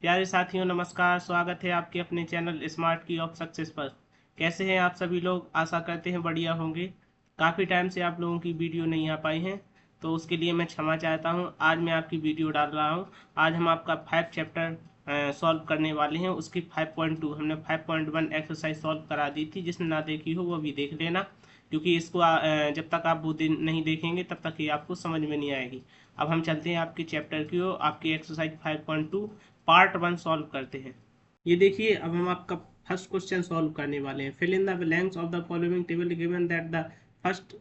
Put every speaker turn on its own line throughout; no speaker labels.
प्यारे साथियों नमस्कार। स्वागत है आपके अपने चैनल स्मार्ट की ऑफ सक्सेस पर। कैसे हैं आप सभी लोग? आशा करते हैं बढ़िया होंगे। काफ़ी टाइम से आप लोगों की वीडियो नहीं आ पाई हैं, तो उसके लिए मैं क्षमा चाहता हूं। आज मैं आपकी वीडियो डाल रहा हूं। आज हम आपका 5 चैप्टर सॉल्व करने वाले हैं। उसकी 5.2 हमने 5.1 एक्सरसाइज सॉल्व करा दी थी। जिसने ना देखी हो वो भी देख लेना, क्योंकि इसको जब तक आप वो दिन नहीं देखेंगे तब तक ये आपको समझ में नहीं आएगी। अब हम चलते हैं आपके चैप्टर की ओर। आपकी एक्सरसाइज 5.2 पार्ट 1 सॉल्व करते हैं। ये देखिए, अब हम आपका फर्स्ट क्वेश्चन सॉल्व करने वाले हैं। Fill in the blanks of the following table given that the first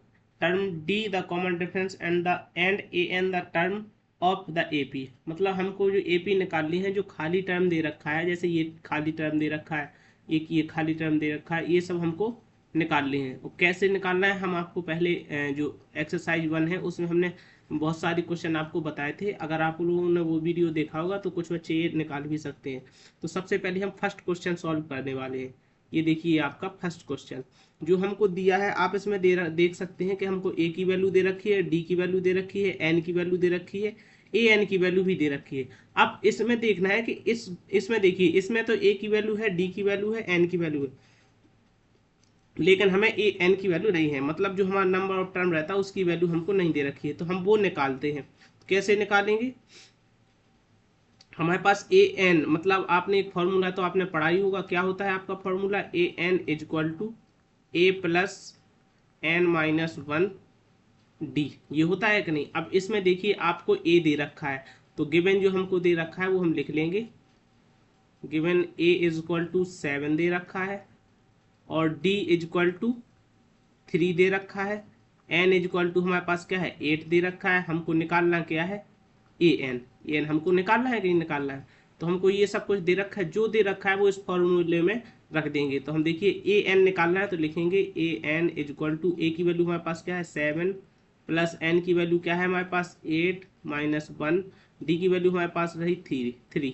term D the common difference and A N the term of the AP. मतलब हमको जो एपी निकालनी है, जो खाली टर्म दे रखा है, जैसे ये खाली टर्म दे रखा है, एक ये खाली टर्म दे रखा है, ये सब हमको निकालनी है। और कैसे निकालना है हम आपको पहले जो एक्सरसाइज 1 है उसमें हमने बहुत सारी क्वेश्चन आपको बताए थे। अगर आप लोगों ने वो वीडियो देखा होगा तो कुछ बच्चे ये निकाल भी सकते हैं। तो सबसे पहले हम फर्स्ट क्वेश्चन सॉल्व करने वाले हैं। ये देखिए आपका फर्स्ट क्वेश्चन जो हमको दिया है। आप इसमें देख सकते हैं कि हमको ए की वैल्यू दे रखी है, डी की वैल्यू दे रखी है, एन की वैल्यू दे रखी है, ए एन की वैल्यू भी दे रखी है। अब इसमें देखना है कि इसमें देखिए, इसमें तो ए की वैल्यू है, डी की वैल्यू है, एन की वैल्यू है, लेकिन हमें ए एन की वैल्यू नहीं है। मतलब जो हमारा नंबर ऑफ टर्म रहता है उसकी वैल्यू हमको नहीं दे रखी है, तो हम वो निकालते हैं। कैसे निकालेंगे? हमारे पास ए एन, मतलब आपने एक फॉर्मूला तो आपने पढ़ा ही होगा। क्या होता है आपका formula? A N is equal to A plus N minus one D. ये होता है कि नहीं? अब इसमें देखिए आपको ए दे रखा है, तो गिवन जो हमको दे रखा है वो हम लिख लेंगे। Given A is equal to 7 दे रखा है, और डी इज इक्वल टू 3 दे रखा है। एन इज इक्वल टू हमारे पास क्या है? 8 दे रखा है। हमको निकालना क्या है? A N. ए एन हमको निकालना है कि नहीं निकालना है? तो हमको ये सब कुछ दे रखा है, जो दे रखा है वो इस फॉर्मूले में रख देंगे। तो हम देखिए ए एन निकालना है, तो लिखेंगे a N is equal to, ए की वैल्यू हमारे पास क्या है? 7, प्लस एन की वैल्यू क्या है हमारे पास? 8 माइनस 1, डी की वैल्यू हमारे पास रही 3।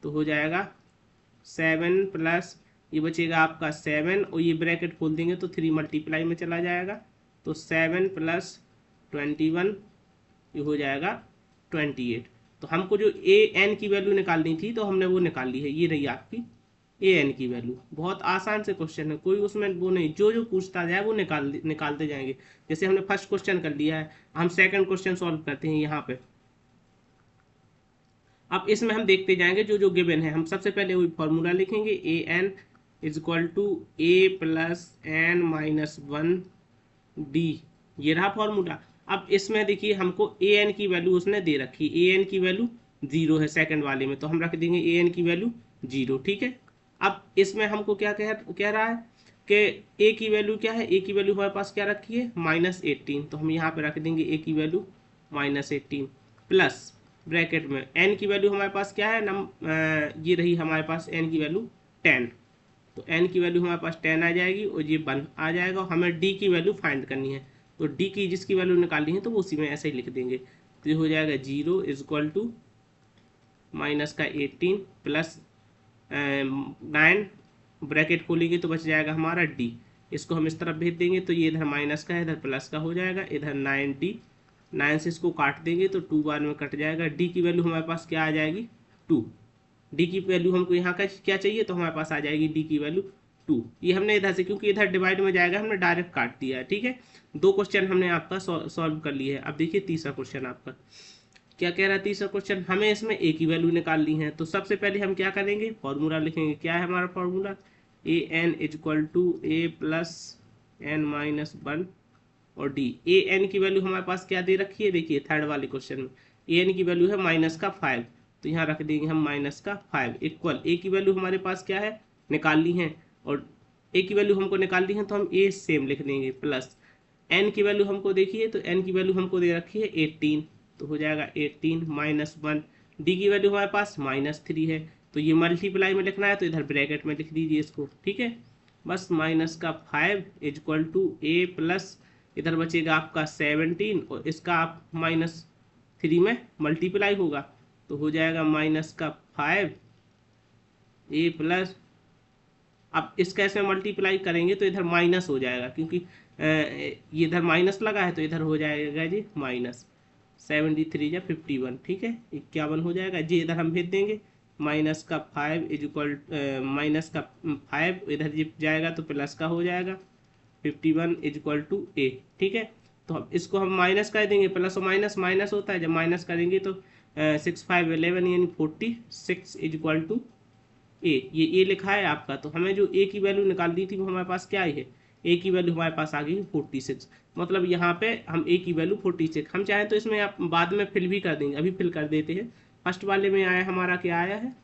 तो हो जाएगा 7 प्लस, ये बचेगा आपका 7, और ये ब्रैकेट खोल देंगे तो 3 मल्टीप्लाई में चला जाएगा। तो 7 प्लस 21, ये हो जाएगा 28। तो हमको जो ए एन की वैल्यू निकालनी थी तो हमने वो निकाल ली है। ये रही आपकी ए एन की वैल्यू। बहुत आसान से क्वेश्चन है, कोई उसमें वो नहीं, जो जो पूछता जाए वो निकालते जाएंगे। जैसे हमने फर्स्ट क्वेश्चन कर लिया है, हम सेकंड क्वेश्चन सॉल्व करते हैं यहाँ पे। अब इसमें हम देखते जाएंगे जो जो गिवन है। हम सबसे पहले वही फॉर्मूला लिखेंगे, a N is equal to A plus N minus one D. ये रहा फॉर्मूला। अब इसमें देखिए हमको ए एन की वैल्यू उसने दे रखी, ए एन की वैल्यू 0 है सेकंड वाले में, तो हम रख देंगे ए एन की वैल्यू 0। ठीक है। अब इसमें हमको क्या कह रहा है कि ए की वैल्यू क्या है? ए की वैल्यू हमारे पास क्या रखी है? -18। तो हम यहाँ पे रख देंगे ए की वैल्यू -18, प्लस ब्रैकेट में एन की वैल्यू हमारे पास क्या है? ये रही हमारे पास एन की वैल्यू 10। तो एन की वैल्यू हमारे पास 10 आ जाएगी, और ये 1 आ जाएगा। और हमें डी की वैल्यू फाइंड करनी है, तो डी की जिसकी वैल्यू निकालनी है तो वो उसी में ऐसे ही लिख देंगे। तो ये हो जाएगा 0 इज इक्वल टू माइनस का 18 प्लस 9, ब्रैकेट खोलेंगे तो बच जाएगा हमारा डी। इसको हम इस तरफ भेज देंगे तो ये इधर माइनस का है, इधर प्लस का हो जाएगा। इधर 9D, 9 से इसको काट देंगे तो 2 बार में कट जाएगा। डी की वैल्यू हमारे पास क्या आ जाएगी? 2। डी की वैल्यू हमको यहाँ का क्या चाहिए, तो हमारे पास आ जाएगी डी की वैल्यू 2। ये हमने इधर से, क्योंकि इधर डिवाइड में जाएगा, हमने डायरेक्ट काट दिया है। ठीक है, 2 क्वेश्चन हमने आपका सॉल्व कर लिए है। अब देखिए तीसरा क्वेश्चन आपका क्या कह रहा है। तीसरा क्वेश्चन हमें इसमें ए की वैल्यू निकालनी है। तो सबसे पहले हम क्या करेंगे? फॉर्मूला लिखेंगे। क्या है हमारा formula? A N is equal to A plus N minus one और डी। ए एन की वैल्यू हमारे पास क्या दे रखी है? देखिए थर्ड वाले क्वेश्चन में ए एन की वैल्यू है -5, तो यहाँ रख देंगे हम -5 इक्वल ए की वैल्यू हमारे पास क्या है? निकालनी है, और ए की वैल्यू हमको निकालनी है तो हम ए सेम लिख देंगे, प्लस एन की वैल्यू हमको देखिए, तो एन की वैल्यू हमको दे रखी है 18, तो हो जाएगा 18 माइनस 1। डी की वैल्यू हमारे पास -3 है, तो ये मल्टीप्लाई में लिखना है तो इधर ब्रैकेट में लिख दीजिए इसको। ठीक है, बस माइनस का 5 is equal to A plus, इधर बचेगा आपका 17, और इसका आप -3 में मल्टीप्लाई होगा तो हो जाएगा -5 ए प्लस। अब इसका ऐसे मल्टीप्लाई करेंगे तो इधर माइनस हो जाएगा, क्योंकि ये इधर माइनस लगा है तो इधर हो जाएगा जी -73 या 51। ठीक है, 51 हो जाएगा जी, इधर हम भेज देंगे। माइनस का 5 इज इक्वल माइनस का 5 इधर जाएगा तो प्लस का हो जाएगा 51 इज इक्वल टू ए। ठीक है, तो अब इसको हम माइनस कर देंगे, प्लस और माइनस माइनस होता है, जब माइनस करेंगे तो 6 5 11 यानी 46 इज इक्वल टू ए। ये ए लिखा है आपका, तो हमें जो ए की वैल्यू निकालनी थी वो हमारे पास क्या आई है, ए की वैल्यू हमारे पास आ गई 46। मतलब यहाँ पे हम ए की वैल्यू 46, हम चाहें तो इसमें आप बाद में फिल भी कर देंगे, अभी फिल कर देते हैं। फर्स्ट वाले में आया हमारा क्या आया है,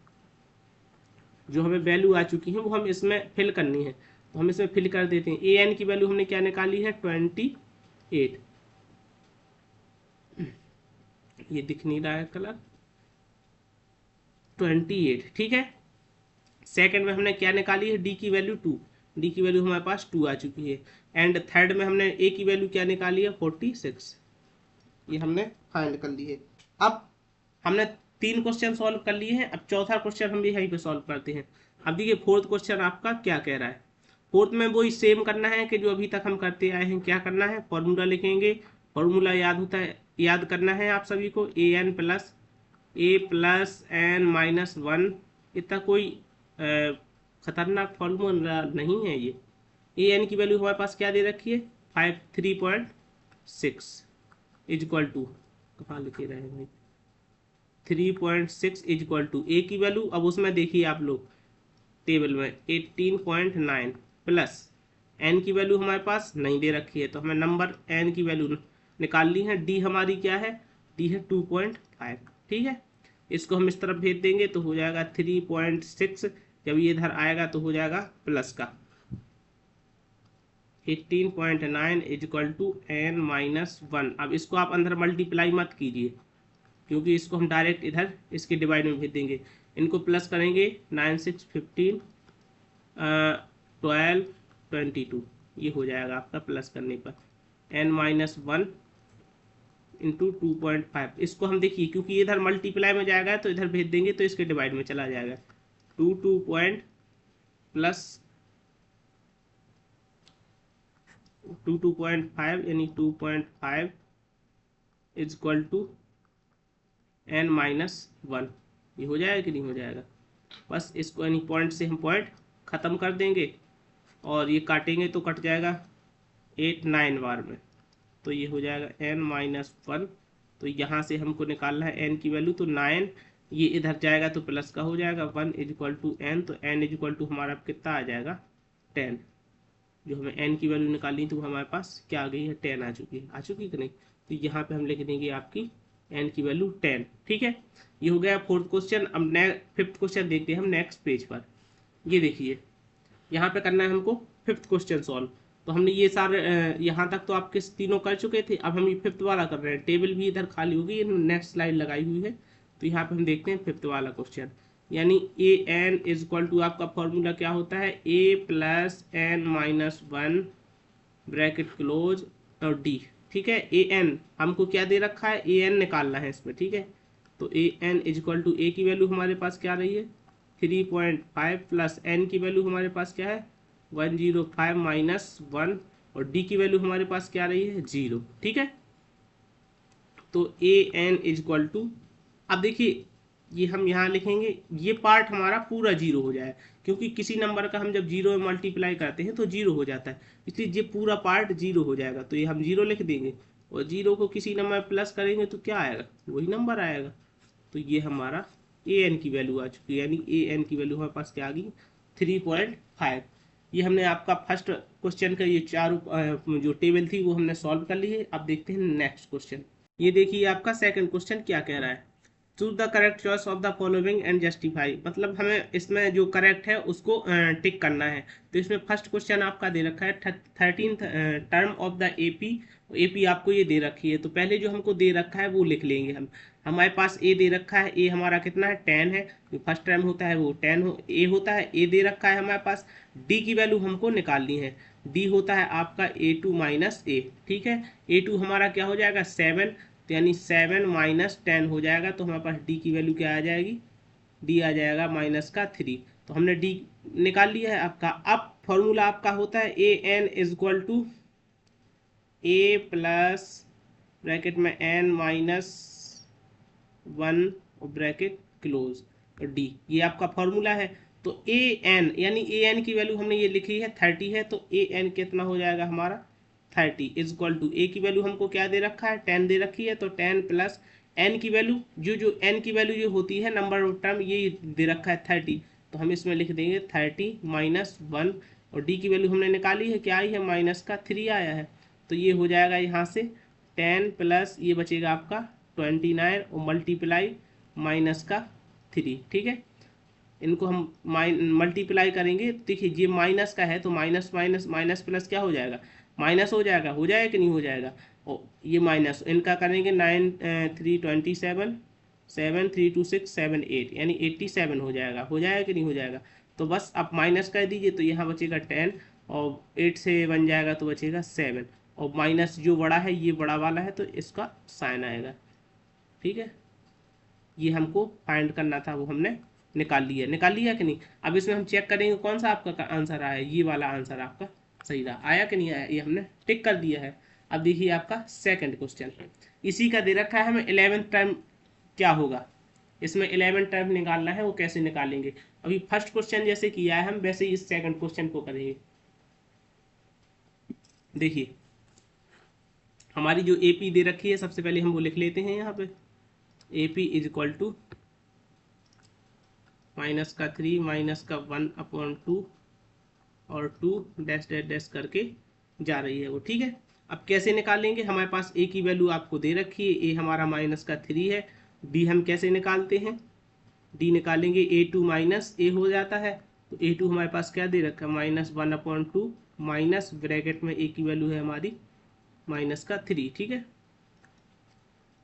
जो हमें वैल्यू आ चुकी है वो हम इसमें फिल करनी है, तो हम इसमें फिल कर देते हैं। ए एन की वैल्यू हमने क्या निकाली है 28, ये दिख नहीं रहा है कलर, 28। ठीक है, सेकंड में हमने क्या निकाली है, डी की वैल्यू 2, डी की वैल्यू हमारे पास 2 आ चुकी है। एंड थर्ड में हमने ए की वैल्यू क्या निकाली है 46, ये हमने फाइंड कर ली है। अब हमने 3 क्वेश्चन सॉल्व कर लिए हैं, अब चौथा क्वेश्चन हम भी यहीं पे सॉल्व करते हैं। अब देखिए फोर्थ क्वेश्चन आपका क्या कह रहा है। फोर्थ में वही सेम करना है कि जो अभी तक हम करते आए हैं। क्या करना है, फॉर्मूला लिखेंगे, फॉर्मूला याद होता है, याद करना है आप सभी को, ए प्लस एन माइनस 1। इतना कोई खतरनाक फॉर्मूला नहीं है ये। ए एन की वैल्यू हमारे पास क्या दे रखी है 3.6 इज इक्वल टू, कहाँ लिखे रहे भाई, 3.6 इज इक्वल टू ए की वैल्यू, अब उसमें देखिए आप लोग टेबल में 18.9 प्लस एन की वैल्यू हमारे पास नहीं दे रखी है, तो हमें नंबर एन की वैल्यू निकाल ली है। डी हमारी क्या है, डी है 2.5। ठीक है, इसको हम इस तरफ भेज देंगे तो हो जाएगा 3.6, जब ये इधर आएगा तो हो जाएगा प्लस का 18.9 is equal to N minus 1। अब इसको आप अंदर मल्टीप्लाई मत कीजिए, क्योंकि इसको हम डायरेक्ट इधर इसके डिवाइड में भेज देंगे। इनको प्लस करेंगे 9 6 15 12 22, ये हो जाएगा आपका प्लस करने पर एन माइनस 1 इंटू 2.5। इसको हम देखिए क्योंकि इधर मल्टीप्लाई में जाएगा तो इधर भेज देंगे तो इसके डिवाइड में चला जाएगा 2 पॉइंट प्लस 2.5 यानी 2.5 is equal to N minus 1। ये हो जाएगा कि नहीं हो जाएगा, बस इसको यानी पॉइंट से हम पॉइंट ख़त्म कर देंगे और ये काटेंगे तो कट जाएगा 8 9 बार में, तो ये हो जाएगा एन माइनस 1। तो यहाँ से हमको निकालना है एन की वैल्यू, तो 9 ये इधर जाएगा तो प्लस का हो जाएगा 1 इज इक्वल टू एन, तो एन इज इक्वल टू हमारा कितना आ जाएगा 10। जो हमें एन की वैल्यू निकालनी तो हमारे पास क्या आ गई है 10 आ चुकी है, आ चुकी कि नहीं। तो यहाँ पे हम लिख देंगे आपकी एन की वैल्यू 10। ठीक है, ये हो गया फोर्थ क्वेश्चन। अब फिफ्थ क्वेश्चन देखते हैं हम नेक्स्ट पेज पर। ये देखिए यहाँ पे करना है हमको फिफ्थ क्वेश्चन सॉल्व। तो हमने ये सारे यहाँ तक तो आपके तीनों कर चुके थे, अब हम ये फिफ्थ वाला कर रहे हैं। टेबल भी इधर खाली होगी, नेक्स्ट स्लाइड लगाई हुई है, तो यहाँ पे हम देखते हैं फिफ्थ वाला क्वेश्चन। यानी a N is equal to आपका फॉर्मूला क्या होता है, a plus N minus 1 bracket close और डी। ठीक है, ए एन हमको क्या दे रखा है, ए एन निकालना है इसमें। ठीक है, तो A N is equal to ए की वैल्यू हमारे पास क्या रही है 3.5 प्लस एन की वैल्यू हमारे पास क्या है 105 माइनस 1 और डी की वैल्यू हमारे पास क्या रही है 0। ठीक है, तो A N is equal to, अब देखिए ये हम यहाँ लिखेंगे, ये पार्ट हमारा पूरा 0 हो जाए, क्योंकि किसी नंबर का हम जब 0 में मल्टीप्लाई करते हैं तो 0 हो जाता है, इसलिए ये पूरा पार्ट 0 हो जाएगा। तो ये हम 0 लिख देंगे और 0 को किसी नंबर में प्लस करेंगे तो क्या आएगा, वही नंबर आएगा। तो ये हमारा ए एन की वैल्यू आ चुकी है, यानी ए एन की वैल्यू हमारे पास क्या आ गई 3.5। ये हमने आपका फर्स्ट क्वेश्चन का ये चारों जो टेबल थी वो हमने सॉल्व कर ली है। अब देखते हैं नेक्स्ट क्वेश्चन। ये देखिए आपका सेकंड क्वेश्चन क्या कह रहा है, choose the correct choice of the following and justify. मतलब हमें इसमें जो करेक्ट है उसको टिक करना है। तो इसमें फर्स्ट क्वेश्चन आपका दे रखा है 13th term of the AP, AP आपको ये दे रखी है, तो पहले जो हमको दे रखा है वो लिख लेंगे हम। हमारे पास ए दे रखा है, ए हमारा कितना है 10 है, जो फर्स्ट टर्म होता है वो 10 ए होता है, ए दे रखा है हमारे पास। डी की वैल्यू हमको निकालनी है, डी होता है आपका A2 माइनस ए। ठीक है, A2 हमारा क्या हो जाएगा 7, यानी 7 माइनस 10 हो जाएगा, तो हमारे पास डी की वैल्यू क्या आ जाएगी, डी आ जाएगा माइनस का 3। तो हमने डी निकाल लिया है आपका। अब फॉर्मूला आपका होता है a N is equal to A plus bracket में एन माइनस 1 और ब्रैकेट क्लोज। और डी, ये आपका फॉर्मूला है। तो ए एन यानी ए एन की वैल्यू हमने ये लिखी है 30 है, तो ए एन कितना हो जाएगा हमारा 30 इज इक्वल टू, ए की वैल्यू हमको क्या दे रखा है 10 दे रखी है, तो 10 प्लस एन की वैल्यू, जो एन की वैल्यू जो होती है नंबर ऑफ टर्म, ये दे रखा है 30, तो हम इसमें लिख देंगे 30 माइनस 1, और डी की वैल्यू हमने निकाली है, क्या आई है माइनस का 3 आया है, तो ये हो जाएगा यहाँ से 10 प्लस ये बचेगा आपका 29 और मल्टीप्लाई माइनस का 3, ठीक है। इनको हम मल्टीप्लाई करेंगे, देखिए ये माइनस का है तो माइनस माइनस माइनस प्लस क्या हो जाएगा, माइनस हो जाएगा कि नहीं हो जाएगा, और ये माइनस इनका करेंगे 9 3 27 7 3 2 6 7 8 यानी 87 हो जाएगा कि नहीं हो जाएगा। तो बस आप माइनस कर दीजिए, तो यहाँ बचेगा 10 और 8 से बन जाएगा तो बचेगा 7, और माइनस जो बड़ा है ये बड़ा वाला है तो इसका साइन आएगा, ठीक है। ये हमको फाइंड करना था, वो हमने निकाल लिया कि नहीं। अब इसमें हम चेक करेंगे कौन सा आपका आंसर आया, ये वाला आंसर आपका सही रहा, आया कि नहीं आया, ये हमने टिक कर दिया है। अब देखिए आपका सेकंड क्वेश्चन, इसी का दे रखा है हमें 11th टर्म क्या होगा, इसमें 11th टर्म निकालना है, वो कैसे निकालेंगे। अभी फर्स्ट क्वेश्चन जैसे किया है हम वैसे ही इस सेकंड क्वेश्चन को करेंगे। देखिए हमारी जो एपी दे रखी है, सबसे पहले हम वो लिख लेते हैं यहाँ पे, AP is equal to minus का 3 माइनस का 1/2 और 2 डैश डैश डैश करके जा रही है वो, ठीक है। अब कैसे निकालेंगे, हमारे पास ए की वैल्यू आपको दे रखी है, ए हमारा माइनस का 3 है, डी हम कैसे निकालते हैं, डी निकालेंगे A2 माइनस ए हो जाता है, तो A2 हमारे पास क्या दे रखा है माइनस 1/2 माइनस ब्रैकेट में ए की वैल्यू है हमारी माइनस का 3, ठीक है।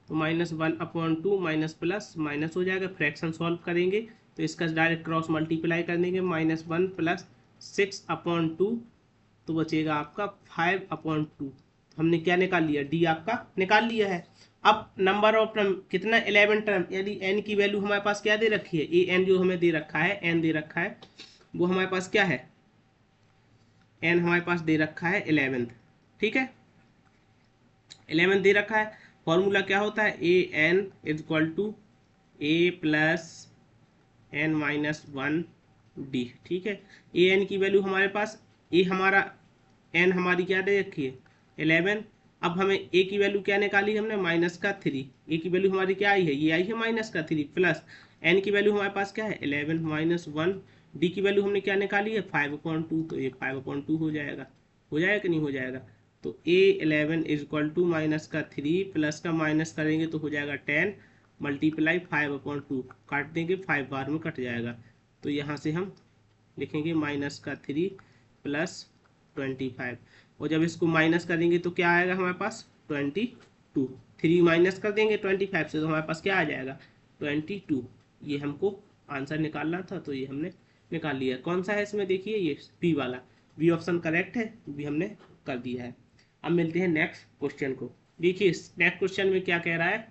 तो माइनस 1/2 माइनस प्लस माइनस हो जाएगा, फ्रैक्शन सॉल्व करेंगे तो इसका डायरेक्ट क्रॉस मल्टीप्लाई कर देंगे, -1 प्लस 6/2 तो बचेगा आपका 5/2। हमने क्या निकाल लिया, डी आपका निकाल लिया है। अब नंबर ऑफ टर्म कितना 11 टर्म, यानी एन की वैल्यू हमारे पास क्या दे रखी है, ए एन जो हमें दे रखा है, एन दे रखा है, वो हमारे पास क्या है, एन हमारे पास दे रखा है 11th, ठीक है। 11th दे रखा है, फॉर्मूला क्या होता है, a N is equal to A plus N minus 1 d, ठीक है। ए एन की वैल्यू हमारे पास, ए हमारा एन हमारी क्या दे रखी है 11, अब हमें ए की वैल्यू क्या निकाली हमने माइनस का 3, ए की वैल्यू हमारी क्या आई है, ये आई है माइनस का 3 प्लस एन की वैल्यू हमारे पास क्या है 11 माइनस 1, डी की वैल्यू हमने क्या निकाली है 5/2, तो ये 5/2 हो जाएगा कि नहीं हो जाएगा। तो A11 is equal to minus का 3 प्लस का माइनस करेंगे तो हो जाएगा 10 मल्टीप्लाई 5/2, काट देंगे 5 बार में कट जाएगा, तो यहाँ से हम लिखेंगे माइनस का 3 प्लस 25, और जब इसको माइनस करेंगे तो क्या आएगा हमारे पास 22, 3 माइनस कर देंगे 25 से तो हमारे पास क्या आ जाएगा 22। ये हमको आंसर निकालना था तो ये हमने निकाल लिया। कौन सा है इसमें, देखिए ये बी वाला, बी ऑप्शन करेक्ट है, बी हमने कर दिया है। अब मिलते हैं नेक्स्ट क्वेश्चन को। देखिए नेक्स्ट क्वेश्चन में क्या कह रहा है,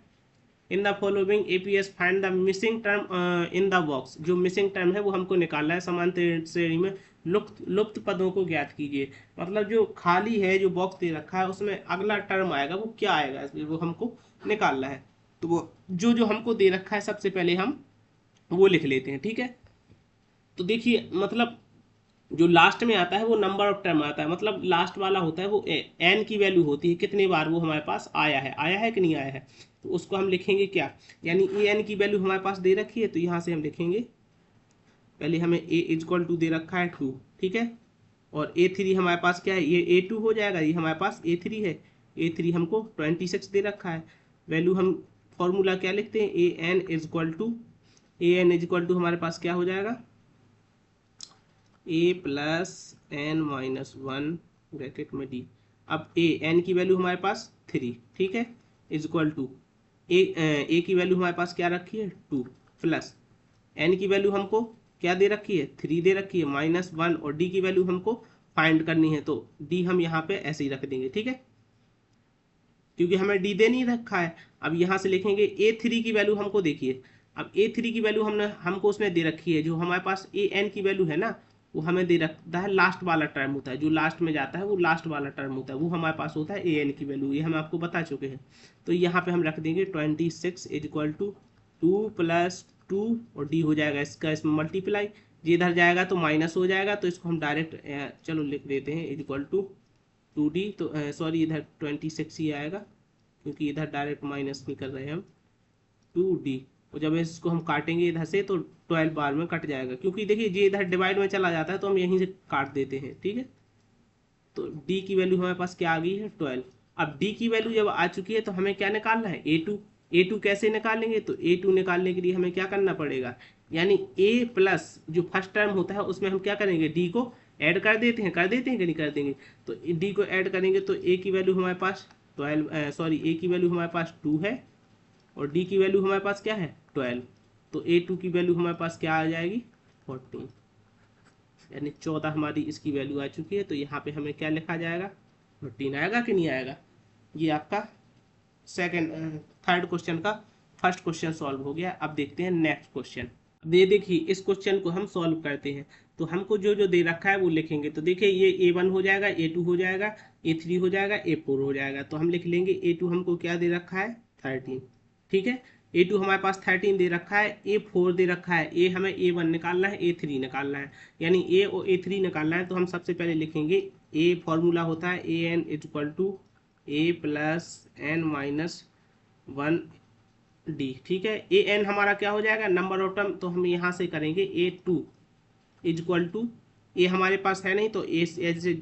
in the following APS find the missing term in the box, जो मिसिंग टर्म है वो हमको निकालना है, समांतर श्रेणी में लुप्त पदों को ज्ञात कीजिए। मतलब जो खाली है, जो बॉक्स दे रखा है उसमें अगला टर्म आएगा वो क्या आएगा, वो हमको निकालना है। तो वो जो हमको दे रखा है सबसे पहले हम वो लिख लेते हैं, ठीक है। तो देखिए मतलब जो लास्ट में आता है वो नंबर ऑफ टर्म आता है, मतलब लास्ट वाला होता है वो एन की वैल्यू होती है, कितने बार वो हमारे पास आया है कि नहीं आया है, तो उसको हम लिखेंगे क्या, यानी ए एन की वैल्यू हमारे पास दे रखी है, तो यहाँ से हम लिखेंगे पहले हमें ए इज इक्वल टू दे रखा है 2, ठीक है, और A3 हमारे पास क्या है, ये A2 हो जाएगा, ये हमारे पास A3 है, A3 हमको 26 दे रखा है, वैल्यू हम फॉर्मूला क्या लिखते हैं, a N is equal to हमारे पास क्या हो जाएगा ए प्लस एन माइनस 1 ब्रैकेट में डी। अब ए एन की वैल्यू हमारे पास 3, ठीक है, इज इक्वल टू ए की वैल्यू हमारे पास क्या रखी है 2 प्लस एन की वैल्यू हमको क्या दे रखी है 3 दे रखी है -1, और डी की वैल्यू हमको फाइंड करनी है, तो डी हम यहाँ पे ऐसे ही रख देंगे, ठीक है, क्योंकि हमें डी दे नहीं रखा है। अब यहाँ से लिखेंगे A3 की वैल्यू हमको देखिए, अब A3 की वैल्यू हमको उसमें दे रखी है, जो हमारे पास ए एन की वैल्यू है ना वो हमें दे रखता है, लास्ट वाला टर्म होता है, जो लास्ट में जाता है वो लास्ट वाला टर्म होता है, वो हमारे पास होता है ए एन की वैल्यू, ये हम आपको बता चुके हैं। तो यहाँ पे हम रख देंगे 26 इज इक्वल टू 2 प्लस 2 और डी हो जाएगा इसका इसमें मल्टीप्लाई, ये इधर जाएगा तो माइनस हो जाएगा, तो इसको हम डायरेक्ट चलो लिख देते हैं इज इक्वल टू 2d, तो सॉरी इधर 26 ही आएगा क्योंकि इधर डायरेक्ट माइनस नहीं कर रहे हैं हम, 2d। और जब इसको हम काटेंगे इधर से तो 12 बार में कट जाएगा, क्योंकि देखिए ये इधर डिवाइड में चला जाता है तो हम यहीं से काट देते हैं, ठीक है। तो d की वैल्यू हमारे पास क्या आ गई है 12। अब d की वैल्यू जब आ चुकी है तो हमें क्या निकालना है a2 कैसे निकालेंगे, तो a2 निकालने के लिए हमें क्या करना पड़ेगा, यानी a प्लस जो फर्स्ट टर्म होता है उसमें हम क्या करेंगे d को ऐड कर देते हैं कि नहीं कर देंगे, तो d को ऐड करेंगे तो a की वैल्यू हमारे पास 12 सॉरी a की वैल्यू हमारे पास 2 है और d की वैल्यू हमारे पास क्या है 12, तो a2 की वैल्यू हमारे पास क्या आ जाएगी 14, यानी 14 हमारी इसकी वैल्यू आ चुकी है। तो यहाँ पे हमें क्या लिखा जाएगा 14 आएगा कि नहीं आएगा। ये आपका थर्ड क्वेश्चन का फर्स्ट क्वेश्चन सॉल्व हो गया। अब देखते हैं नेक्स्ट क्वेश्चन। अब ये देखिए इस क्वेश्चन को हम सॉल्व करते हैं, तो हमको जो जो दे रखा है वो लिखेंगे। तो देखिए ये a1 हो जाएगा, a2 हो जाएगा, a3 हो जाएगा, a4 हो जाएगा। तो हम लिख लेंगे a2 हमको क्या दे रखा है 13, ठीक है। a2 हमारे पास 13 दे रखा है, a4 दे रखा है, a हमें a1 निकालना है, a3 निकालना है, यानी a और a3 निकालना है। तो हम सबसे पहले लिखेंगे a फॉर्मूला होता है an is equal to a plus n minus 1d, ठीक है। ए एन हमारा क्या हो जाएगा नंबर ऑफ टर्म, तो हम यहाँ से करेंगे a2 इज इक्वल टू ए हमारे पास है नहीं तो ए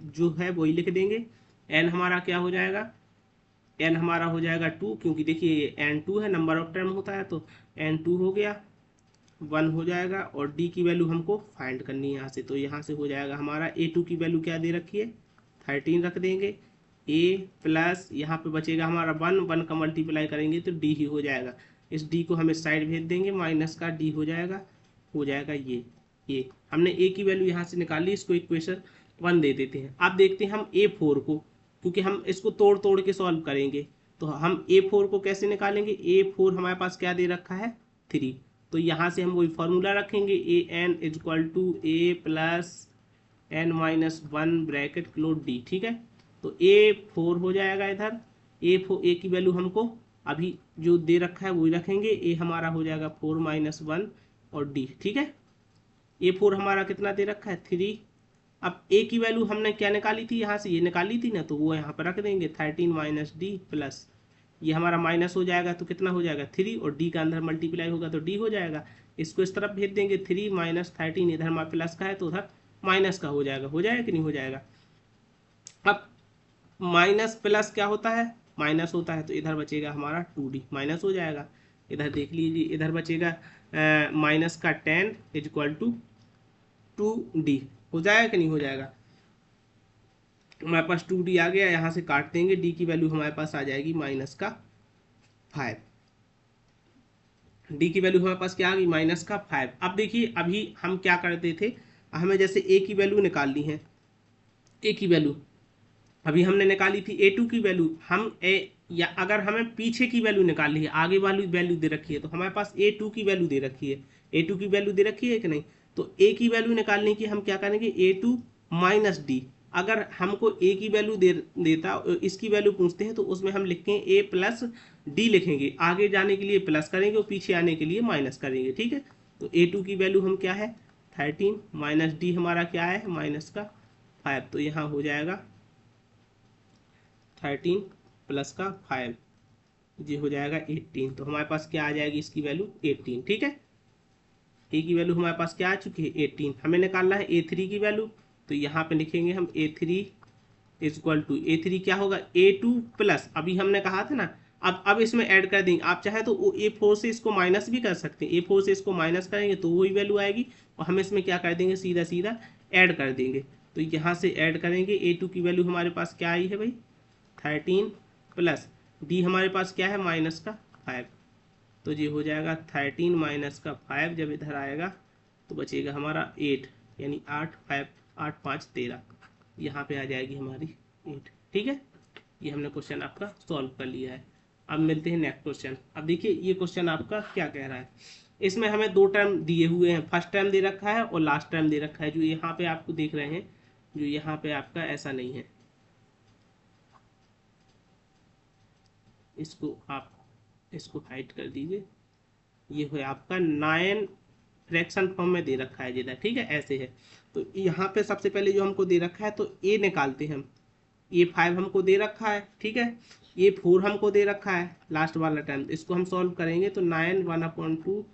जो है वही लिख देंगे। एन हमारा क्या हो जाएगा, एन हमारा हो जाएगा 2, क्योंकि देखिए ये एन 2 है नंबर ऑफ टर्म होता है, तो एन 2 हो गया 1 हो जाएगा। और डी की वैल्यू हमको फाइंड करनी है यहाँ से, तो यहाँ से हो जाएगा हमारा a2 की वैल्यू क्या दे रखी है 13 रख देंगे, a प्लस यहाँ पे बचेगा हमारा 1 का मल्टीप्लाई करेंगे तो d ही हो जाएगा। इस d को हमें साइड भेज देंगे, माइनस का d हो जाएगा ये हमने a की वैल्यू यहाँ से निकाल ली, इसको इक्वेशन 1 दे देते हैं। अब देखते हैं हम a4 को, क्योंकि हम इसको तोड़ तोड़ के सॉल्व करेंगे। तो हम a4 को कैसे निकालेंगे, a4 हमारे पास क्या दे रखा है 3, तो यहाँ से हम वही फॉर्मूला रखेंगे a N is equal to A plus N minus 1 bracket close d, ठीक है। तो a4 हो जाएगा इधर, ए की वैल्यू हमको अभी जो दे रखा है वही रखेंगे, ए हमारा हो जाएगा 4 माइनस 1 और डी, ठीक है। a4 हमारा कितना दे रखा है 3। अब a की वैल्यू हमने क्या निकाली थी यहाँ से, ये निकाली थी ना, तो वो यहाँ पर रख देंगे 13 माइनस डी प्लस ये हमारा माइनस हो जाएगा तो कितना हो जाएगा 3, और d का अंदर मल्टीप्लाई होगा तो d हो जाएगा। इसको इस तरफ भेज देंगे 3 माइनस 13, इधर हमारा प्लस का है तो उधर माइनस का हो जाएगा कि नहीं हो जाएगा। अब माइनस प्लस क्या होता है माइनस होता है, तो इधर बचेगा हमारा 2d माइनस हो जाएगा। इधर देख लीजिए इधर बचेगा माइनस का 10 इज इक्वल टू 2d हो जाएगा कि नहीं हो जाएगा। हमारे पास 2d आ गया, यहाँ से काट देंगे, d की वैल्यू हमारे पास आ जाएगी माइनस का 5, डी की वैल्यू हमारे पास क्या आ गई माइनस का 5। अब देखिए अभी हम क्या करते थे, हमें जैसे ए की वैल्यू निकालनी है, ए की वैल्यू अभी हमने निकाली थी a2 की वैल्यू, हम या अगर हमें पीछे की वैल्यू निकालनी है, आगे वाली वैल्यू दे रखी है, तो हमारे पास a2 की वैल्यू दे रखी है, a2 की वैल्यू दे रखी है कि नहीं, तो a की वैल्यू निकालने की हम क्या करेंगे a2 माइनस डी। अगर हमको a की वैल्यू देता इसकी वैल्यू पूछते हैं तो उसमें हम लिखेंगे a प्लस डी लिखेंगे, आगे जाने के लिए प्लस करेंगे और पीछे आने के लिए माइनस करेंगे, ठीक है। तो a2 की वैल्यू हम क्या है 13 माइनस डी हमारा क्या है माइनस का 5, तो यहाँ हो जाएगा 13 प्लस का 5 ये हो जाएगा 18, तो हमारे पास क्या आ जाएगी इसकी वैल्यू 18, ठीक है। ए की वैल्यू हमारे पास क्या आ चुकी है 18, हमें निकालना है a3 की वैल्यू, तो यहाँ पे लिखेंगे हम a3 is equal to a3 क्या होगा a2 प्लस अभी हमने कहा था ना, अब इसमें ऐड कर देंगे, आप चाहे तो a4 से इसको माइनस भी कर सकते हैं, a4 से इसको माइनस करेंगे तो वही वैल्यू आएगी, और हम इसमें क्या कर देंगे सीधा सीधा ऐड कर देंगे। तो यहाँ से ऐड करेंगे a2 की वैल्यू हमारे पास क्या आई है भाई 13 प्लस डी हमारे पास क्या है माइनस का 5, तो ये हो जाएगा 13 माइनस का 5, जब इधर आएगा तो बचेगा हमारा 8, यानी 8 5 13, यहाँ पे आ जाएगी हमारी 8, ठीक है। ये हमने क्वेश्चन आपका सॉल्व कर लिया है। अब मिलते हैं नेक्स्ट क्वेश्चन। अब देखिए ये क्वेश्चन आपका क्या कह रहा है, इसमें हमें 2 टर्म दिए हुए हैं, फर्स्ट टर्म दे रखा है और लास्ट टर्म दे रखा है, जो यहाँ पे आपको देख रहे हैं, जो यहाँ पे आपका ऐसा नहीं है, इसको आप इसको हाइड कर दीजिए, ये है आपका 9 फ्रैक्शन फॉर्म में दे रखा है जिधर, ठीक है, ऐसे है। तो यहाँ पे सबसे पहले जो हमको दे रखा है तो ए निकालते हैं हम। ए 5 हमको दे रखा है, ठीक है, ए 4 हमको दे रखा है लास्ट वाला टाइम। इसको हम सॉल्व करेंगे तो 9 1/2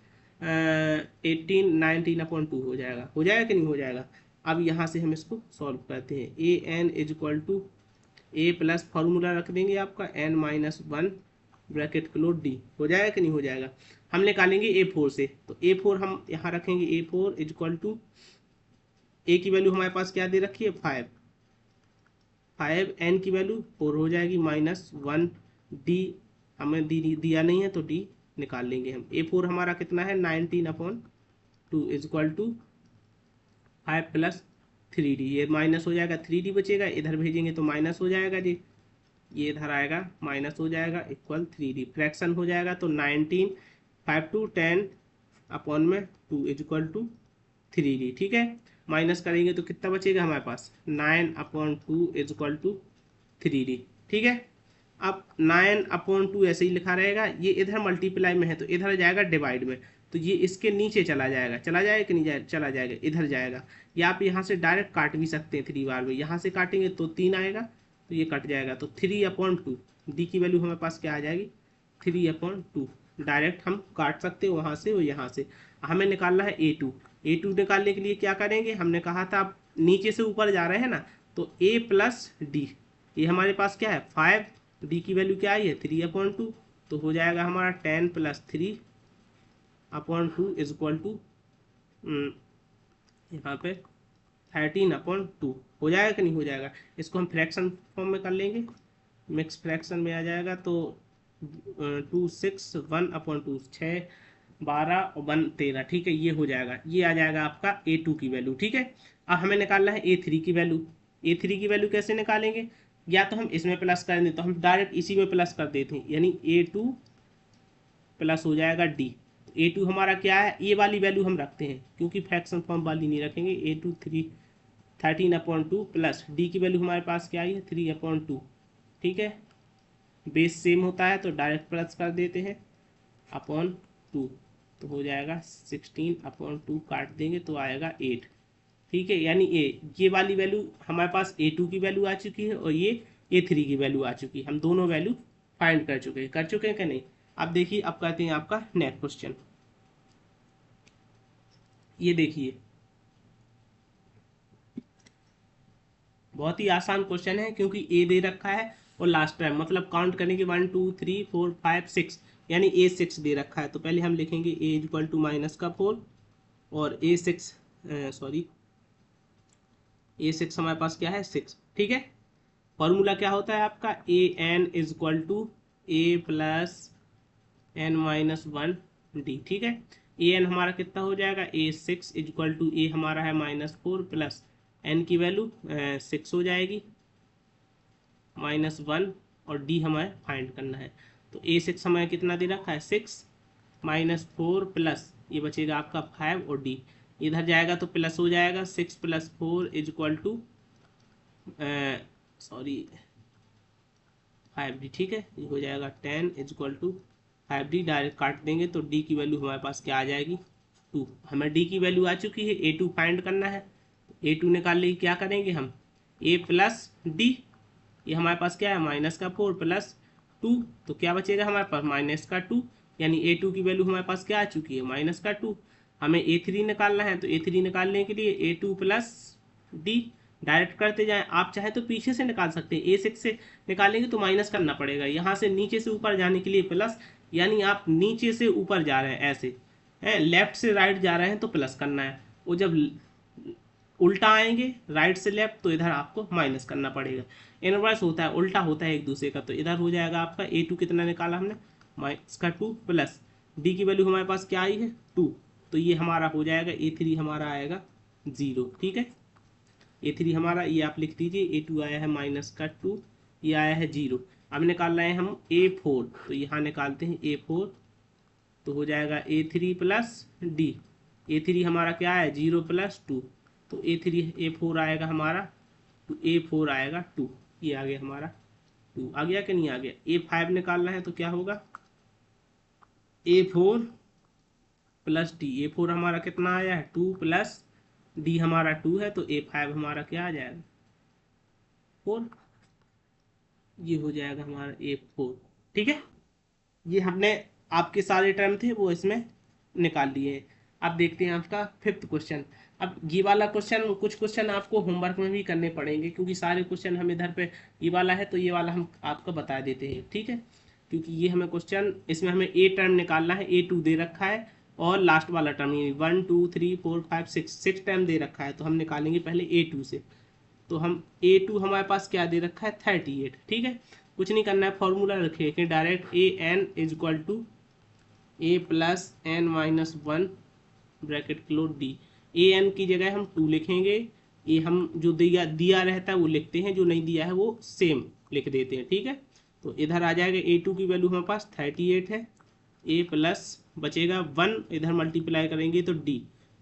18 19/2 हो जाएगा कि नहीं हो जाएगा। अब यहाँ से हम इसको सॉल्व करते हैं। A N is equal to A plus formula रख देंगे आपका n-1 ब्रैकेट क्लोज डी, हो जाएगा कि नहीं हो जाएगा। हम निकालेंगे A4 से, तो A4 हम यहाँ रखेंगे। A4 इज इक्वल टू ए की वैल्यू हमारे पास क्या दे रखी है 5, n की वैल्यू 4 हो जाएगी, -1 डी हमें दिया नहीं है तो डी निकाल लेंगे हम। A4 हमारा कितना है 19/2 इज इक्वल टू 5 + 3d, ये माइनस हो जाएगा, 3d बचेगा, इधर भेजेंगे तो माइनस हो जाएगा जी, ये इधर आएगा माइनस हो जाएगा, इक्वल 3d फ्रैक्शन हो जाएगा। तो 19 5 to 10/2 is equal to 3d, ठीक है। माइनस करेंगे तो कितना बचेगा हमारे पास 9/2 इज इक्वल टू 3d, ठीक है। अब 9/2 ऐसे ही लिखा रहेगा, ये इधर मल्टीप्लाई में है तो इधर जाएगा डिवाइड में, तो ये इसके नीचे चला जाएगा कि नहीं जाए, चला जाएगा, इधर जाएगा। या आप यहाँ से डायरेक्ट काट भी सकते हैं 3 बार में, यहाँ से काटेंगे तो 3 आएगा तो ये कट जाएगा, तो 3/2 डी की वैल्यू हमारे पास क्या आ जाएगी 3/2। डायरेक्ट हम काट सकते हैं वहाँ से और यहाँ से। हमें निकालना है A2 निकालने के लिए क्या करेंगे, हमने कहा था आप नीचे से ऊपर जा रहे हैं ना, तो A प्लस डी, ये हमारे पास क्या है 5, डी की वैल्यू क्या आई है 3/2, तो हो जाएगा हमारा 10 + 3/2 इज इक्वल टू यहाँ पे 13/2 हो जाएगा कि नहीं हो जाएगा। इसको हम फ्रैक्शन फॉर्म में कर लेंगे, मिक्स फ्रैक्शन में आ जाएगा, तो 2 6 1/2 6 12 और 1 13, ठीक है, ये हो जाएगा, ये आ जाएगा आपका A2 की वैल्यू, ठीक है। अब हमें निकालना है A3 की वैल्यू। A3 की वैल्यू कैसे निकालेंगे, या तो हम इसमें प्लस कर दें, तो हम डायरेक्ट इसी में प्लस कर देते हैं, यानी A2 प्लस हो जाएगा D। A2 हमारा क्या है, ये वाली वैल्यू हम रखते हैं क्योंकि फ्रैक्शन फॉर्म वाली नहीं रखेंगे। A2 13/2 प्लस डी की वैल्यू हमारे पास क्या आई है 3/2, ठीक है। बेस सेम होता है तो डायरेक्ट प्लस कर देते हैं /2, तो हो जाएगा 16/2, काट देंगे तो आएगा 8, ठीक है। यानी ये वाली वैल्यू हमारे पास A2 की वैल्यू आ चुकी है और ये A3 की वैल्यू आ चुकी है, हम दोनों वैल्यू फाइंड कर चुके हैं कि नहीं। अब देखिए, अब करते हैं आपका नेक्स्ट क्वेश्चन। ये देखिए बहुत ही आसान क्वेश्चन है क्योंकि ए दे रखा है और लास्ट टाइम मतलब काउंट करने के 1 2 3 4 5 6, यानी A6 दे रखा है। तो पहले हम लिखेंगे A इज इक्वल टू -4 और A6 हमारे पास क्या है 6, ठीक है। फॉर्मूला क्या होता है आपका AN is equal to A plus n-1 d, ठीक है। AN हमारा कितना हो जाएगा A6 is equal to A हमारा है -4 प्लस n की वैल्यू 6 हो जाएगी -1 और d हमें फाइंड करना है। तो A6 हमें कितना दे रखा है 6 -4 प्लस ये बचेगा आपका 5 और d इधर जाएगा तो प्लस हो जाएगा 6 + 4 इज इक्वल टू 5d, ठीक है। ये हो जाएगा 10 is equal to 5d, direct काट देंगे तो d की वैल्यू हमारे पास क्या आ जाएगी 2। हमें d की वैल्यू आ चुकी है, A2 फाइंड करना है। A2 निकालने की क्या करेंगे हम A प्लस डी, ये हमारे पास क्या है -4 प्लस 2, तो क्या बचेगा हमारे पास -2, यानी A2 की वैल्यू हमारे पास क्या आ चुकी है -2। हमें A3 निकालना है, तो A3 निकालने के लिए A2 प्लस डी डायरेक्ट करते जाएं। आप चाहे तो पीछे से निकाल सकते हैं, A6 से निकालेंगे तो माइनस करना पड़ेगा, यहाँ से नीचे से ऊपर जाने के लिए प्लस, यानी आप नीचे से ऊपर जा रहे हैं ऐसे है, लेफ्ट से राइट जा रहे हैं तो प्लस करना है, और जब उल्टा आएंगे राइट से लेफ्ट तो इधर आपको माइनस करना पड़ेगा। इनवर्स होता है, उल्टा होता है एक दूसरे का, तो इधर हो जाएगा आपका A2 कितना निकाला हमने -2 प्लस डी की वैल्यू हमारे पास क्या आई है 2, तो ये हमारा हो जाएगा A3 हमारा आएगा 0, ठीक है। A3 हमारा ये आप लिख दीजिए, A2 आया है -2, ये आया है 0। अब निकाल रहे हैं हम A4, तो यहाँ निकालते हैं A4, तो हो जाएगा A3 प्लस डी, A3 हमारा क्या है 0 + 2, तो A4 आएगा हमारा, तो A4 आएगा 2, ये आ गया हमारा 2, आ गया कि नहीं आ गया। A5 निकालना है तो क्या होगा A4 प्लस डी। A4 हमारा कितना आया है 2 प्लस डी हमारा 2 है, तो A5 हमारा क्या आ जाएगा 4। ये हो जाएगा हमारा A4। ठीक है, ये हमने आपके सारे टर्म थे वो इसमें निकाल लिए। अब देखते हैं आपका 5th क्वेश्चन। अब ये वाला क्वेश्चन, कुछ क्वेश्चन आपको होमवर्क में भी करने पड़ेंगे, क्योंकि सारे क्वेश्चन हम इधर पे ये वाला है तो ये वाला हम आपको बता देते हैं। ठीक है, क्योंकि ये हमें क्वेश्चन, इसमें हमें ए टर्म निकालना है, A2 दे रखा है और लास्ट वाला टर्म 1 2 3 4 5 6 टर्म दे रखा है, तो हम निकालेंगे पहले A2 से। तो हम A2 हमारे पास क्या दे रखा है 38। ठीक है, कुछ नहीं करना है, फॉर्मूला रखिए कि direct AN is equal to A plus N minus 1 bracket close d. AN की जगह हम 2 लिखेंगे, ये हम जो दिया रहता है वो लिखते हैं, जो नहीं दिया है वो सेम लिख देते हैं। ठीक है, तो इधर आ जाएगा A2 की वैल्यू हमारे पास 38 है, A प्लस बचेगा 1, इधर मल्टीप्लाई करेंगे तो D,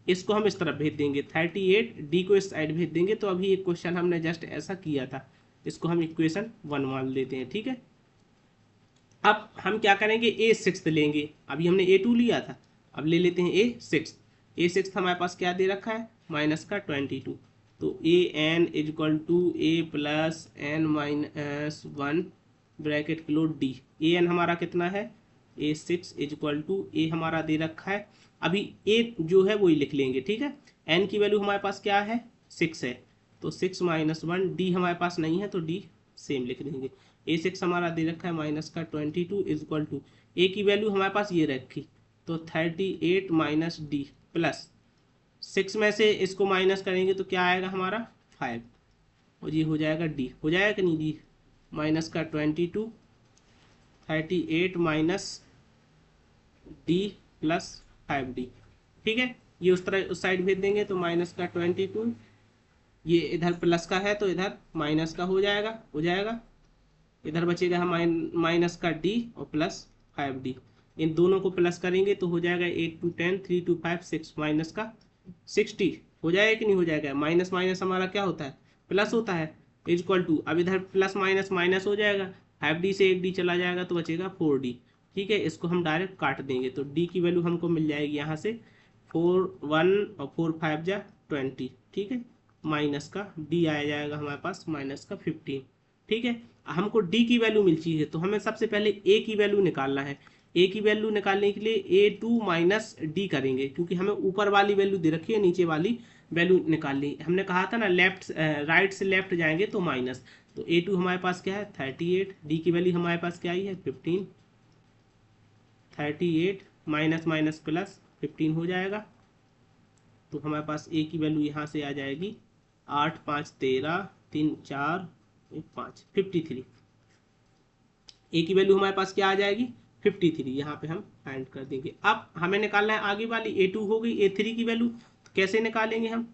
इसको हम इस तरफ भेज देंगे 38, D को इस साइड भेज देंगे। तो अभी एक क्वेश्चन हमने जस्ट ऐसा किया था, इसको हम इक्वेशन 1 मान लेते हैं। ठीक है, अब हम क्या करेंगे A6 लेंगे, अभी हमने A2 लिया था, अब ले लेते हैं A6। A6 हमारे पास क्या दे रखा है माइनस का 22, तो AN is equal to A plus N minus 1 bracket close d. AN हमारा कितना है A6 is equal to A हमारा दे रखा है, अभी A जो है वही लिख लेंगे। ठीक है, N की वैल्यू हमारे पास क्या है 6 है, तो 6 माइनस 1, D हमारे पास नहीं है तो D सेम लिख देंगे। A6 हमारा दे रखा है माइनस का 22 इज इक्वल टू A की वैल्यू हमारे पास ये रखी, तो 38 माइनस डी प्लस 6 में से इसको माइनस करेंगे तो क्या आएगा हमारा 5, और ये हो जाएगा D। हो जाएगा कि नहीं, D माइनस का 22 38 माइनस D प्लस 5D। ठीक है, ये उस तरह उस साइड भेज देंगे, तो माइनस का 22, ये इधर प्लस का है तो इधर माइनस का हो जाएगा, इधर बचेगा हम माइनस का D और प्लस 5D। इन दोनों को प्लस करेंगे तो हो जाएगा 8 2 10 3 2 5 6 माइनस का 60। हो जाएगा कि नहीं हो जाएगा, माइनस माइनस हमारा क्या होता है प्लस होता है, इज इक्वल टू, अब इधर प्लस माइनस माइनस हो जाएगा, 5D से 1D चला जाएगा तो बचेगा 4D। ठीक है, इसको हम डायरेक्ट काट देंगे, तो D की वैल्यू हमको मिल जाएगी यहाँ से 4 1 और 4 5 जा 20। ठीक है, माइनस का D आया जाएगा हमारे पास माइनस का 15। ठीक है, हमको D की वैल्यू मिल चाहिए, तो हमें सबसे पहले A की वैल्यू निकालना है। A की वैल्यू निकालने के लिए A2 माइनस D करेंगे, क्योंकि हमें ऊपर वाली वैल्यू दे रखी है, नीचे वाली वैल्यू निकालनी। हमने कहा था ना लेफ्ट राइट से लेफ्ट जाएंगे तो माइनस, तो A2 हमारे पास क्या है 38, D की वैल्यू हमारे पास क्या आई है 15, 38 माइनस माइनस प्लस 15 हो जाएगा, तो हमारे पास A की वैल्यू यहाँ से आ जाएगी 8 5 13 3 4 5 53। A की वैल्यू हमारे पास क्या आ जाएगी 53, यहाँ पे हम फाइंड कर देंगे। अब हमें निकालना है आगे वाली A2 हो गई, A3 की वैल्यू तो कैसे निकालेंगे हम,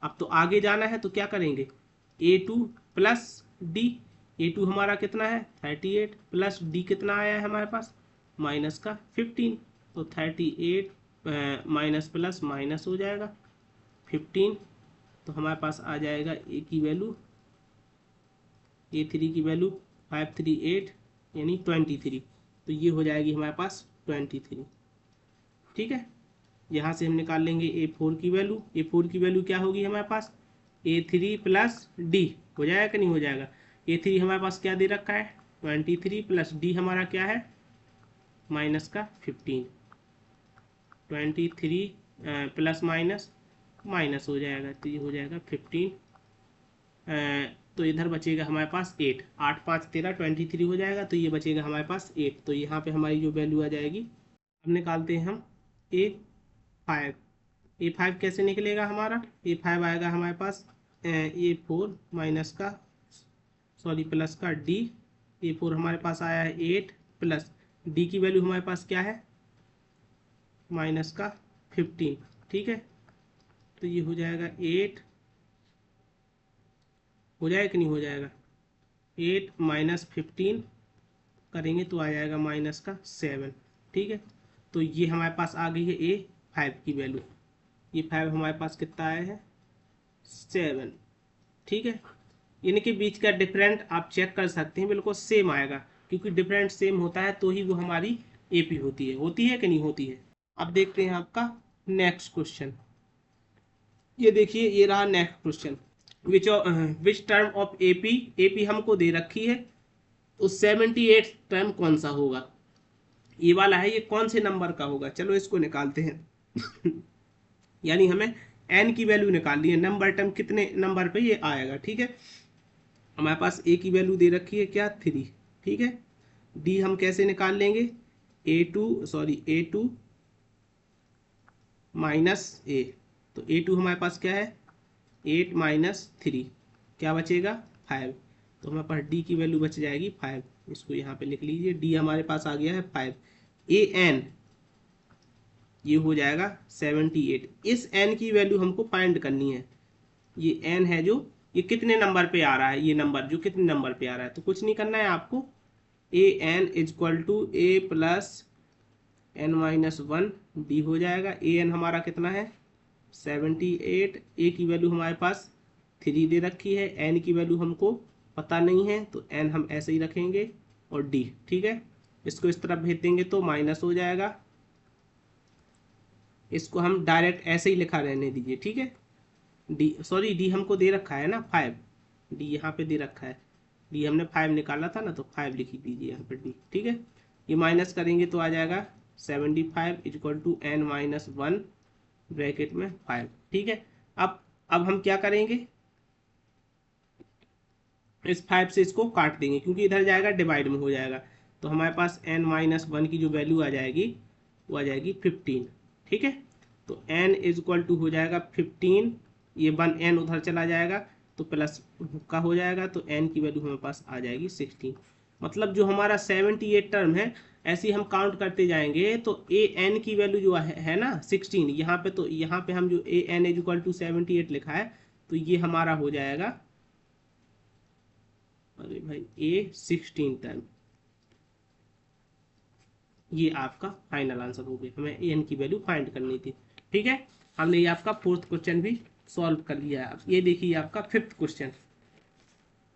अब तो आगे जाना है तो क्या करेंगे A2 प्लस D। A2 हमारा कितना है 38 प्लस D कितना आया है हमारे पास माइनस का 15, तो 38 माइनस प्लस माइनस हो जाएगा 15, तो हमारे पास आ जाएगा A की वैल्यू A3 की वैल्यू 538 यानी 23, तो ये हो जाएगी हमारे पास 23। ठीक है, यहाँ से हम निकाल लेंगे A4 की वैल्यू। A4 की वैल्यू क्या होगी हमारे पास A3 प्लस D। हो जाएगा कि नहीं हो जाएगा, A3 हमारे पास क्या दे रखा है 23 प्लस D हमारा क्या है माइनस का 15, 23 प्लस माइनस माइनस हो जाएगा, तो ये हो जाएगा 15, तो इधर बचेगा हमारे पास 8 8 5 13 23 हो जाएगा, तो ये बचेगा हमारे पास 8, तो यहाँ पे हमारी जो वैल्यू आ जाएगी। अब निकालते हैं हम A5। A5 कैसे निकलेगा हमारा, A5 आएगा हमारे पास A4 माइनस का सॉरी प्लस का D। A4 हमारे पास आया है 8 प्लस D की वैल्यू हमारे पास क्या है माइनस का 15। ठीक है, तो ये हो जाएगा 8, हो जाएगा कि नहीं हो जाएगा 8 माइनस 15 करेंगे तो आ जाएगा माइनस का 7। ठीक है, तो ये हमारे पास आ गई है A5 की वैल्यू, ये 5 हमारे पास कितना आया है 7। ठीक है, इनके बीच का डिफरेंट आप चेक कर सकते हैं, बिल्कुल सेम आएगा, क्योंकि डिफरेंट सेम होता है तो ही वो हमारी AP होती है कि नहीं होती है। अब देखते हैं आपका नेक्स्ट क्वेश्चन। ये देखिए, ये रहा next question. Which term of AP, AP हमको दे रखी है, तो 78 टर्म कौन सा होगा, ये वाला है, ये कौन से नंबर का होगा। चलो इसको निकालते हैं। यानी हमें एन की वैल्यू निकालनी है, नंबर टर्म कितने नंबर पे ये आएगा। ठीक है, हमारे पास ए की वैल्यू दे रखी है क्या, 3। ठीक है, डी हम कैसे निकाल लेंगे, ए टू माइनस ए, तो ए टू हमारे पास क्या है, 8 माइनस 3, क्या बचेगा 5, तो हमारे पास डी की वैल्यू बच जाएगी 5। इसको यहाँ पे लिख लीजिए, डी हमारे पास आ गया है 5। ए एन ये हो जाएगा 78। इस एन की वैल्यू हमको फाइंड करनी है। ये एन है जो, ये कितने नंबर पे आ रहा है, ये नंबर जो कितने नंबर पे आ रहा है, तो कुछ नहीं करना है आपको, a N is equal to A plus N minus 1 d हो जाएगा। ए एन हमारा कितना है 78, ए की वैल्यू हमारे पास 3 दे रखी है, एन की वैल्यू हमको पता नहीं है, तो एन हम ऐसे ही रखेंगे और डी। ठीक है, इसको इस तरफ भेज देंगे तो माइनस हो जाएगा, इसको हम डायरेक्ट ऐसे ही लिखा रहने दीजिए। ठीक है, डी सॉरी डी हमको दे रखा है ना 5, डी यहाँ पे दे रखा है, डी हमने 5 निकाला था ना, तो 5 लिख दीजिए यहाँ पे डी। ठीक है, ये माइनस करेंगे तो आ जाएगा 75 equal to N minus 1 bracket में 5। ठीक है, अब हम क्या करेंगे, इस 5 से इसको काट देंगे, क्योंकि इधर जाएगा डिवाइड में हो जाएगा, तो हमारे पास एन माइनस 1 की जो वैल्यू आ जाएगी वो आ जाएगी 15। ठीक है, तो n इज इक्वल टू हो जाएगा 15, ये 1n उधर चला जाएगा तो प्लस का हो जाएगा, तो n की वैल्यू हमारे पास आ जाएगी 16। मतलब जो हमारा 78 टर्म है, ऐसे ही हम काउंट करते जाएंगे, तो ए एन की वैल्यू जो है ना 16, यहाँ पे, तो यहाँ पे हम जो A N is equal to 78 लिखा है, तो ये हमारा हो जाएगा, अरे भाई, ए 16 टर्म। ये आपका फाइनल आंसर हो गया, हमें ए एन की वैल्यू फाइंड करनी थी। ठीक है, हमने ये आपका 4th क्वेश्चन भी सॉल्व कर लिया है। ये देखिए आपका 5th क्वेश्चन।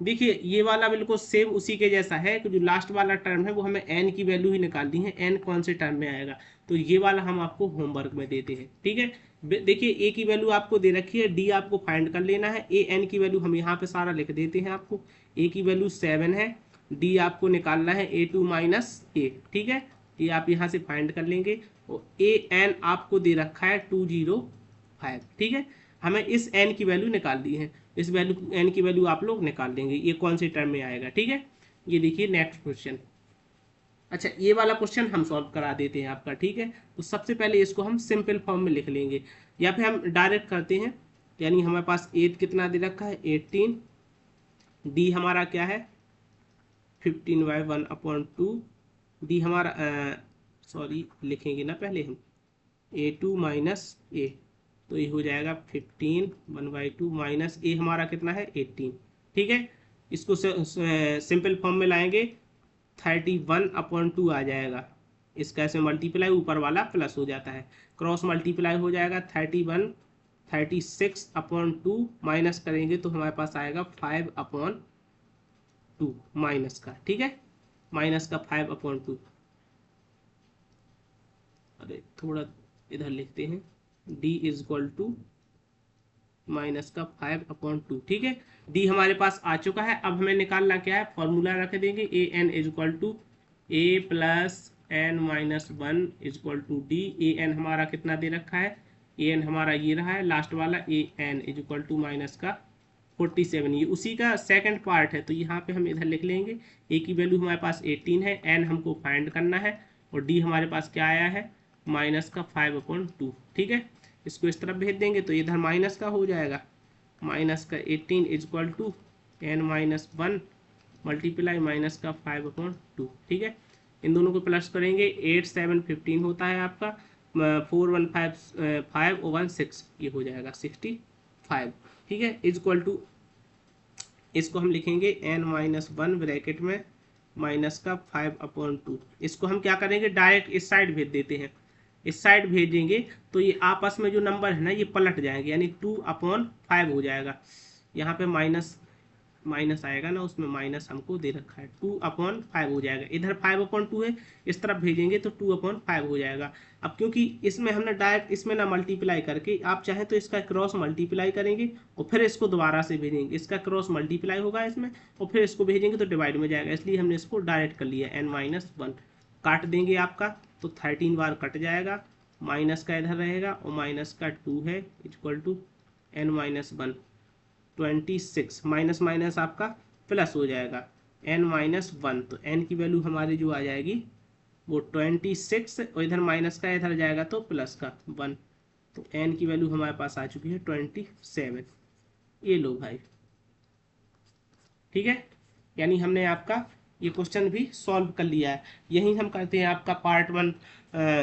देखिए ये वाला बिल्कुल सेम उसी के जैसा है कि जो लास्ट वाला टर्म है वो हमें एन की वैल्यू ही निकालनी है, एन कौन से टर्म में आएगा, तो ये वाला हम आपको होमवर्क में देते हैं। ठीक है, देखिए ए की वैल्यू आपको दे रखी है, डी आपको फाइंड कर लेना है, ए एन की वैल्यू हम यहाँ पे सारा लिख देते हैं आपको। ए की वैल्यू 7 है, डी आपको निकालना है A2 माइनस ए। ठीक है, ये आप यहाँ से फाइंड कर लेंगे, और ए एन आपको दे रखा है 205। ठीक है, हमें इस एन की वैल्यू निकालनी है, इस वैल्यू एन की वैल्यू आप लोग निकाल देंगे, ये कौन से टर्म में आएगा। ठीक है, ये देखिए नेक्स्ट क्वेश्चन। अच्छा, ये वाला क्वेश्चन हम सॉल्व करा देते हैं आपका। ठीक है, तो सबसे पहले इसको हम सिंपल फॉर्म में लिख लेंगे, या फिर हम डायरेक्ट करते हैं। यानी हमारे पास एज कितना दे रखा है 18, डी हमारा क्या है 15/1/2, डी हमारा सॉरी लिखेंगे ना पहले हम A2 माइनस ए, तो ये हो जाएगा 15 1/2 माइनस ए हमारा कितना है 18। ठीक है, इसको सिंपल फॉर्म में लाएंगे 31/2 आ जाएगा, इसका ऐसे मल्टीप्लाई ऊपर वाला प्लस हो जाता है, क्रॉस मल्टीप्लाई हो जाएगा 31 36/2 माइनस करेंगे तो हमारे पास आएगा 5/2 माइनस का। ठीक है, माइनस का 5/2, अरे थोड़ा इधर लिखते हैं, d is equal to minus का 5/2। ठीक है, d हमारे पास आ चुका है। अब हमें निकालना क्या है, फॉर्मूला रख देंगे, a N is equal to A plus N minus 1 is equal to d. A n हमारा कितना दे रखा है, ए एन हमारा ये रहा है लास्ट वाला, a N is equal to minus का 47, ये उसी का सेकंड पार्ट है, तो यहाँ पे हम इधर लिख लेंगे। ए की वैल्यू हमारे पास 18 है, एन हमको फाइंड करना है, और डी हमारे पास क्या आया है माइनस का 5/2। ठीक है, इसको इस तरफ भेज देंगे तो इधर माइनस का हो जाएगा, माइनस का 18 is equal to N minus 1 multiply minus का 5/2। ठीक है, इन दोनों को प्लस करेंगे, 8 7 15 होता है आपका, 4 1 5 5 1 6, ये हो जाएगा 65। ठीक है, इज इक्वल टू, इसको हम लिखेंगे n माइनस 1 ब्रैकेट में माइनस का 5/2। इसको हम क्या करेंगे, डायरेक्ट इस साइड भेज देते हैं, इस साइड भेजेंगे तो ये आपस में जो नंबर है ना ये पलट जाएंगे, यानी 2/5 हो जाएगा। यहाँ पे माइनस माइनस आएगा ना, उसमें माइनस हमको दे रखा है, 2/5 हो जाएगा। इधर 5/2 है, इस तरफ भेजेंगे तो 2/5 हो जाएगा। अब क्योंकि इसमें हमने डायरेक्ट इसमें ना मल्टीप्लाई करके, आप चाहें तो इसका क्रॉस मल्टीप्लाई करेंगे और फिर इसको दोबारा से भेजेंगे, इसका क्रॉस मल्टीप्लाई होगा इसमें और फिर इसको भेजेंगे तो डिवाइड में जाएगा, इसलिए हमने इसको डायरेक्ट कर लिया n-1। काट देंगे आपका तो 13 बार कट जाएगा, माइनस का इधर रहेगा और माइनस का 2 है equal to n-1 26, minus minus आपका प्लस हो जाएगा n-1, तो n की वैल्यू हमारी जो आ जाएगी वो 26 और इधर माइनस का इधर जाएगा तो प्लस का 1, तो n की वैल्यू हमारे पास आ चुकी है 27। ये लो भाई, ठीक है, यानी हमने आपका ये क्वेश्चन भी सॉल्व कर लिया है। यही हम करते हैं आपका पार्ट 1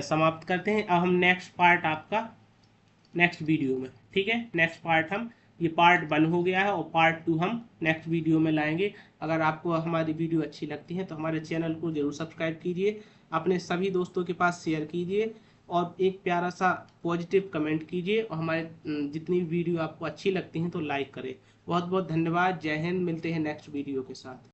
समाप्त करते हैं। अब हम नेक्स्ट पार्ट आपका नेक्स्ट वीडियो में, ठीक है, नेक्स्ट पार्ट हम, ये पार्ट 1 हो गया है और पार्ट 2 हम नेक्स्ट वीडियो में लाएंगे। अगर आपको हमारी वीडियो अच्छी लगती है तो हमारे चैनल को जरूर सब्सक्राइब कीजिए, अपने सभी दोस्तों के पास शेयर कीजिए और एक प्यारा सा पॉजिटिव कमेंट कीजिए और हमारे जितनी वीडियो आपको अच्छी लगती हैं तो लाइक करें। बहुत बहुत धन्यवाद, जय हिंद, मिलते हैं नेक्स्ट वीडियो के साथ।